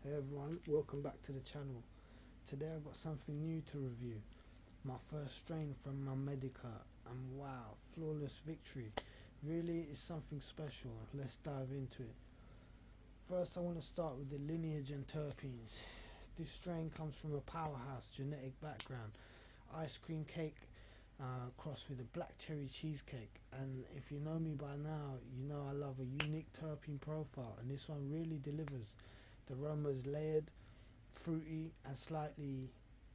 Hey everyone, welcome back to the channel. Today I've got something new to review. My first strain from Mamedica, and wow, flawless victory. Really is something special. Let's dive into it. First I want to start with the Lineage Terpenes. This strain comes from a powerhouse genetic background. Ice cream cake crossed with a Black Cherry Cheesecake, and if you know me by now, you know I love a unique terpene profile, and this one really delivers. The aroma is layered, fruity and slightly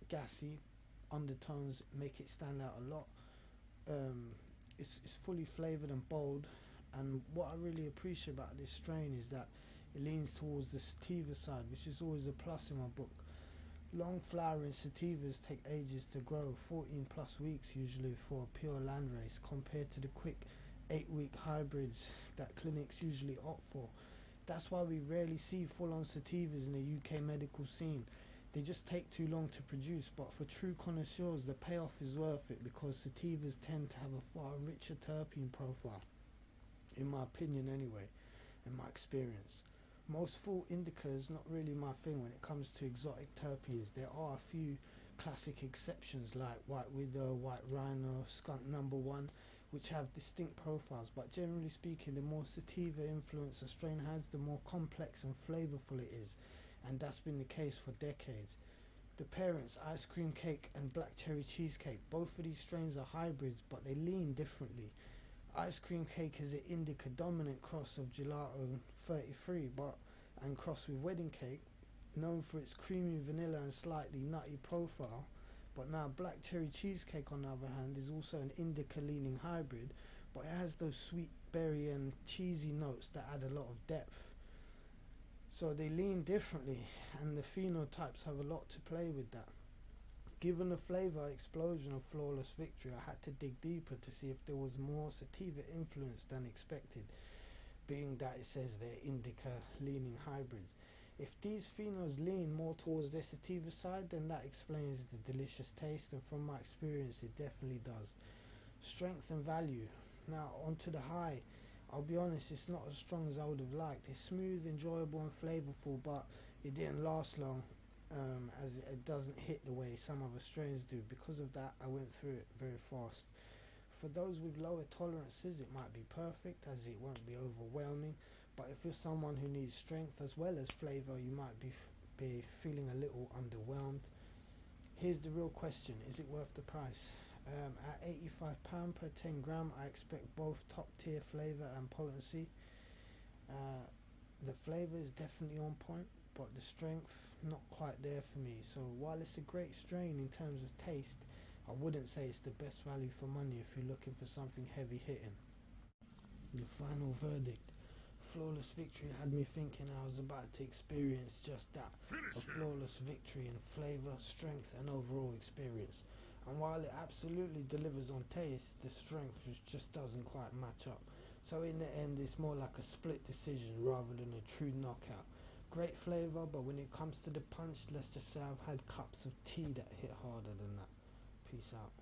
gassy. Undertones make it stand out a lot. It's fully flavoured and bold, and what I really appreciate about this strain is that it leans towards the sativa side, which is always a plus in my book. Long flowering sativas take ages to grow, 14 plus weeks usually for a pure landrace, compared to the quick 8-week hybrids that clinics usually opt for. That's why we rarely see full-on sativas in the UK medical scene. They just take too long to produce, but for true connoisseurs the payoff is worth it, because sativas tend to have a far richer terpene profile, in my opinion anyway, in my experience. Most full indica is not really my thing when it comes to exotic terpenes. There are a few classic exceptions like White Widow, White Rhino, Skunk Number 1, which have distinct profiles, but generally speaking the more sativa influence a strain has, the more complex and flavorful it is, and that's been the case for decades. The parents, Ice Cream Cake and Black Cherry Cheesecake, both of these strains are hybrids, but they lean differently. Ice Cream Cake is an indica dominant cross of Gelato 33 and crossed with Wedding Cake, known for its creamy vanilla and slightly nutty profile. But now Black Cherry Cheesecake, on the other hand, is also an indica leaning hybrid, but it has those sweet berry and cheesy notes that add a lot of depth. So they lean differently, and the phenotypes have a lot to play with that. Given the flavour explosion of Flawless Victory, I had to dig deeper to see if there was more sativa influence than expected, being that it says they're indica leaning hybrids. If these phenols lean more towards their sativa side, then that explains the delicious taste, and from my experience it definitely does. Strength and value. Now onto the high. I'll be honest, it's not as strong as I would have liked. It's smooth, enjoyable and flavourful, but it didn't last long, as it doesn't hit the way some other strains do. Because of that, I went through it very fast. For those with lower tolerances, it might be perfect, as it won't be overwhelming, but if you're someone who needs strength as well as flavour, you might be feeling a little underwhelmed. Here's the real question: is it worth the price? At £85 per 10 gram, I expect both top tier flavour and potency. The flavour is definitely on point, but the strength not quite there for me. So while it's a great strain in terms of taste, I wouldn't say it's the best value for money if you're looking for something heavy hitting. The final verdict. Flawless Victory had me thinking I was about to experience just that. A flawless victory in flavour, strength and overall experience. And while it absolutely delivers on taste, the strength just doesn't quite match up. So in the end it's more like a split decision rather than a true knockout. Great flavour, but when it comes to the punch, let's just say I've had cups of tea that hit harder than that. Peace out.